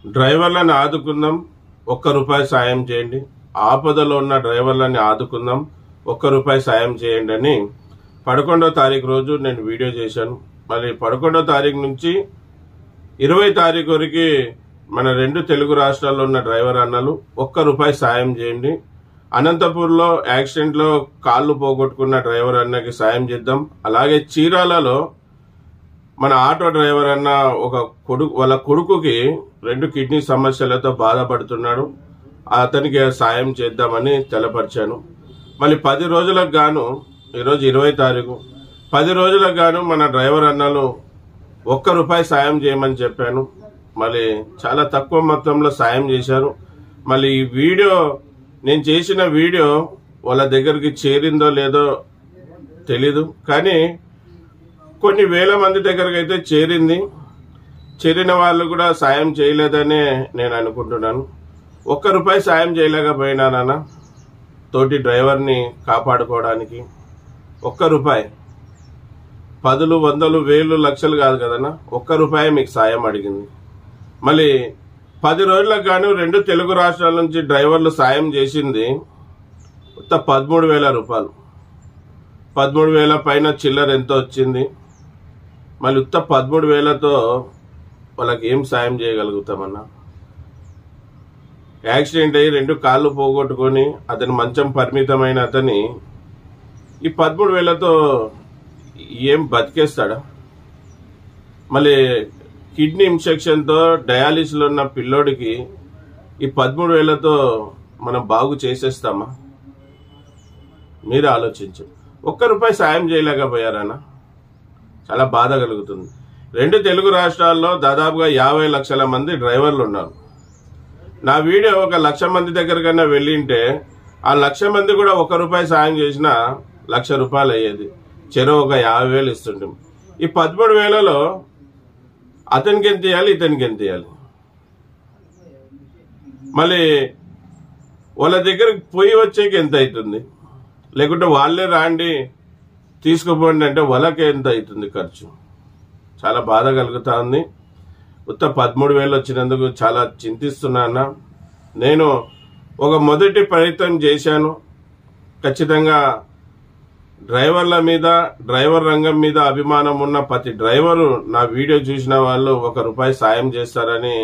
డ్రైవర్లను ఆదుకుందాం, ₹1 సాయం చేయండి. ఆపదలో ఉన్న డ్రైవర్లని ఆదుకుందాం, ₹1 సాయం చేయండి అని 11వ తారీఖు రోజు నేను వీడియో చేశాను. మళ్ళీ 11వ తారీఖు నుంచి 20వ తారీఖు వరకు మన 2 తెలుగు రాష్ట్రాల్లో ఉన్న డ్రైవర్ అన్నలు ₹1 సాయం చేయండి. అనంతపూర్లో యాక్సిడెంట్లో కాళ్ళు పోగొట్టుకున్న డ్రైవర్ అన్నకి సాయం చేద్దాం. అలాగే చీరాలలో మన ఆటో డ్రైవర్ అన్న వాళ్ళ కొడుకుకి 2 కిడ్నీ సమస్యలతో బాధపడుతున్నాడు. అతనికి సాయం చేద్దామని తెలపరిచాను. మళ్ళీ 10 రోజులకు గాను, ఈరోజు 20వ తారీఖు, 10 రోజులకు గాను మన డ్రైవర్ అన్నలు ₹1 సాయం చేయమని చెప్పాను. మళ్ళీ చాలా తక్కువ మొత్తంలో సాయం చేశారు. మళ్ళీ ఈ వీడియో, నేను చేసిన వీడియో వాళ్ళ దగ్గరికి చేరిందో లేదో తెలీదు, కానీ కొన్ని వేల మంది దగ్గరకు అయితే చేరింది. చేరిన వాళ్ళు కూడా సాయం చేయలేదనే నేను అనుకుంటున్నాను. ₹1 సాయం చేయలేకపోయినానన్నా తోటి డ్రైవర్ని కాపాడుకోవడానికి. ₹1 పదులు, వందలు, వేలు, లక్షలు కాదు కదన్నా, ₹1 మీకు సాయం అడిగింది. మళ్ళీ 10 రోజులకు గాను 2 తెలుగు రాష్ట్రాల నుంచి డ్రైవర్లు సాయం చేసింది ₹13,000. 13,000 పైన చిల్లర ఎంతో వచ్చింది. మళ్ళీ 13,000తో వాళ్ళకి ఏం సాయం చేయగలుగుతామన్నా? యాక్సిడెంట్ అయ్యి 2 కాళ్ళు పోగొట్టుకొని అతని మంచం పరిమితమైన అతని ఈ 13,000తో ఏం బతికేస్తాడా? మళ్ళీ కిడ్నీ ఇన్ఫెక్షన్తో డయాలిసిస్లో ఉన్న పిల్లోడికి ఈ 13,000తో మనం బాగు చేసేస్తామా? మీరు ఆలోచించు. ₹1 సాయం చేయలేకపోయారన్నా? చాలా బాధ కలుగుతుంది. 2 తెలుగు రాష్ట్రాల్లో దాదాపుగా 50 లక్షల మంది డ్రైవర్లు ఉన్నారు. నా వీడియో 1,00,000 మంది దగ్గరకన్నా వెళ్ళింటే ఆ 1,00,000 మంది కూడా ₹1 సాయం చేసినా ₹1,00,000 అయ్యేది. చెరో ఒక 50,000 ఇస్తుంటాం. ఈ 13,000లో అతనికి ఎంత ఇవ్వాలి, ఇతనికి ఎంత ఇవ్వాలి? మళ్ళీ వాళ్ళ దగ్గరకు పోయి వచ్చేకి ఎంత అవుతుంది? లేకుంటే వాళ్ళే రాండి తీసుకుపోండి అంటే వాళ్ళకి ఎంత అవుతుంది ఖర్చు? చాలా బాధ కలుగుతా ఉంది. 13,000 వచ్చినందుకు చాలా చింతిస్తున్నా. నేను ఒక మొదటి ప్రయత్నం చేశాను. ఖచ్చితంగా డ్రైవర్ల మీద, డ్రైవర్ రంగం మీద అభిమానం ఉన్న ప్రతి డ్రైవరు నా వీడియో చూసిన వాళ్ళు ₹1 సాయం చేస్తారని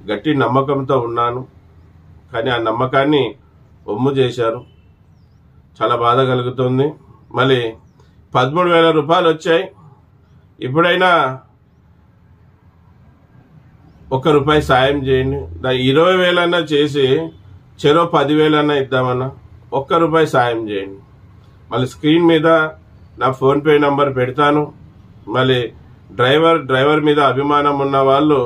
గట్టి నమ్మకంతో ఉన్నాను. కానీ ఆ నమ్మకాన్ని ఒమ్ము చేశారు. చాలా బాధ కలుగుతుంది. మళ్ళీ ₹13,000 వచ్చాయి. ఇప్పుడైనా ₹1 సాయం చేయండి. 20,000 చేసి చెరో 10,000 ఇద్దామన్నా. ₹1 సాయం చేయండి. మళ్ళీ స్క్రీన్ మీద నా ఫోన్పే నంబర్ పెడతాను. మళ్ళీ డ్రైవర్ మీద అభిమానం ఉన్న వాళ్ళు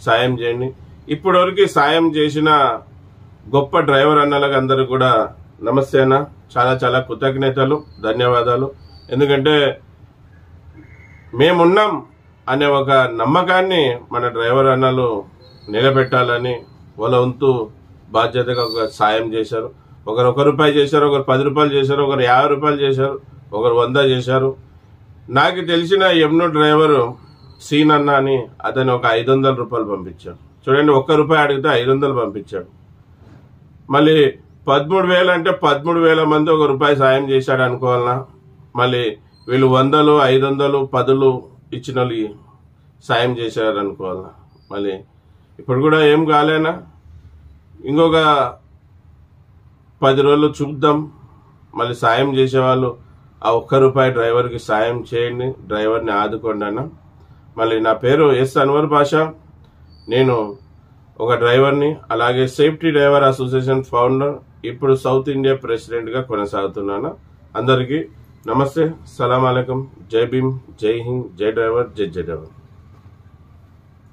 సాయం చేయండి. ఇప్పటివరకు సాయం చేసిన గొప్ప డ్రైవర్ అన్నలకు అందరూ కూడా నమస్తే అన్న. చాలా చాలా కృతజ్ఞతలు, ధన్యవాదాలు. ఎందుకంటే మేమున్నాం అనే ఒక నమ్మకాన్ని మన డ్రైవర్ అన్నలు నిలబెట్టాలని వాళ్ళ వంతు బాధ్యతగా ఒక సాయం చేశారు. ఒకరు ₹1 చేశారు, ఒకరు ₹10 చేశారు, ఒకరు ₹50 చేశారు, ఒకరు 100 చేశారు. నాకు తెలిసిన యమును డ్రైవరు సీన్ అన్న అని అతను ఒక ₹500 పంపించాడు. చూడండి, ₹1 అడిగితే 500 పంపించాడు. మళ్ళీ 13,000 అంటే 13,000 మంది ₹1 సాయం చేశాడు అనుకోవాలన్నా. మళ్ళీ వీళ్ళు 100, 500, 10 ఇచ్చిన వాళ్ళు సాయం చేశారు అనుకోవాలన్నా. మళ్ళీ ఇప్పుడు కూడా ఏం కాలేనా? ఇంకొక 10 రోజులు చూద్దాం. మళ్ళీ సాయం చేసేవాళ్ళు ఆ ₹1 డ్రైవర్కి సాయం చేయండి, డ్రైవర్ని ఆదుకోండి అన్న. మళ్ళీ నా పేరు ఎస్ అన్వర్ పాషా. నేను ఒక డ్రైవర్ని, అలాగే సేఫ్టీ డ్రైవర్ అసోసియేషన్ ఫౌండర్, ఇప్పుడు సౌత్ ఇండియా ప్రెసిడెంట్గా కొనసాగుతున్నాను. అందరికీ నమస్తే, సలాం అలైకుం, జై భీమ్, జై హింద్, జై డ్రైవర్, జై డ్రైవర్.